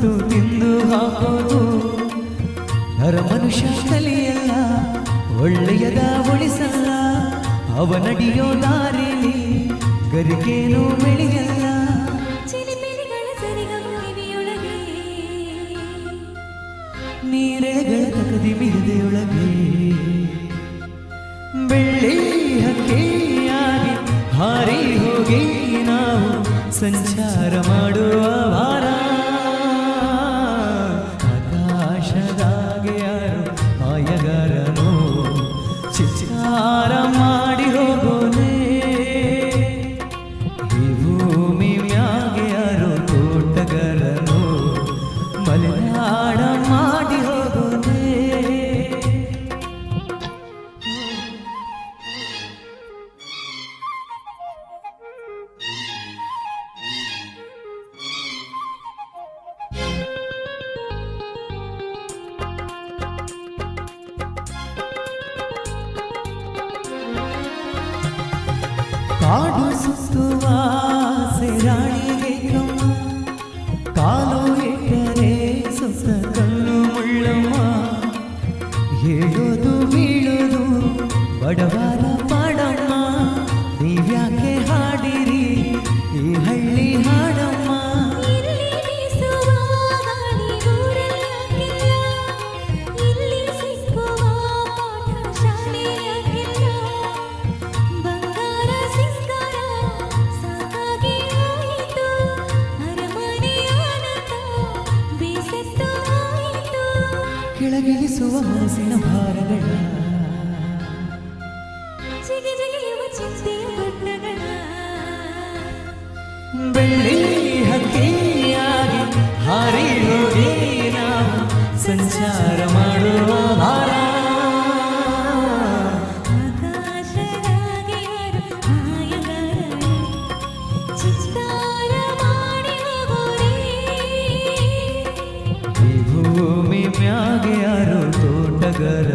ಸುಟ್ಟು ತಿಂದು ಹಾಕೋದು ನರ ಮನುಷ್ಯ ಕಲಿಯಲ್ಲ, ಒಳ್ಳೆಯದ ಉಳಿಸಲ್ಲ, ಅವನಡಿಯೋ ದಾರಿಲಿ ಗರಿಗೇನು ಬೆಳೆಯಲ್ಲ. ನೀರೆಗಳ ತಕದಿ ಮಿಡಿದೆಯೊಳಗೆ ಬೆಳ್ಳಿ ಹಕ್ಕಿಯಾಗಿ ಹಾರಿ ಹೋಗಿ ನಾವು ಸಂಚಾರ ಮಾಡುವ ವಾರ. ಆಕಾಶದಾಗೆ ಯಾರು ಮಾಯಗಾರನೋ ಚಿತ್ತಾರ ಮಾಡಿ ಹೋಗೋನೆ, ಈ ಭೂಮಿ ಮ್ಯಾಗೆ ಯಾರು ತೋಟಗಾರನೋ ಮಲೆನಾಡ ಮಾಡಿ ಹೋಗೋನೆ. ಕಾಡು ಸುತ್ತುವ ಸೆರಾಣಿಗೆ ಕಮ್ಮ, ಕಾಲು ಎಕರೆ ಸುತ್ತ ಕಲ್ಲು ಮುಳ್ಳಮ್ಮ, ಹೇಳೋದು ಬೀಳೋದು ಬಡವರ ಪಾಡಮ್ಮ. ನೀವ್ಯಾಕೆ ಹಾಡಿರಿ ಈ ಹಳ್ಳಿ ಹಾಡಮ್ಮ? ಕೆಳಗಿಳಿಸುವ ಮನಸ್ಸಿನ ಭಾರಗಳ, ಬೆಳ್ಳಿ ಹಕ್ಕಿಯಾಗಿ ಹಾರಿ ಹೋಗಿ ನಾವು ಸಂಚಾರ ಮಾಡುವ ಭಾರ. ಈ ಭೂಮಿ ಮ್ಯಾಗೆ ಯಾರು ತೋಟಗಾರ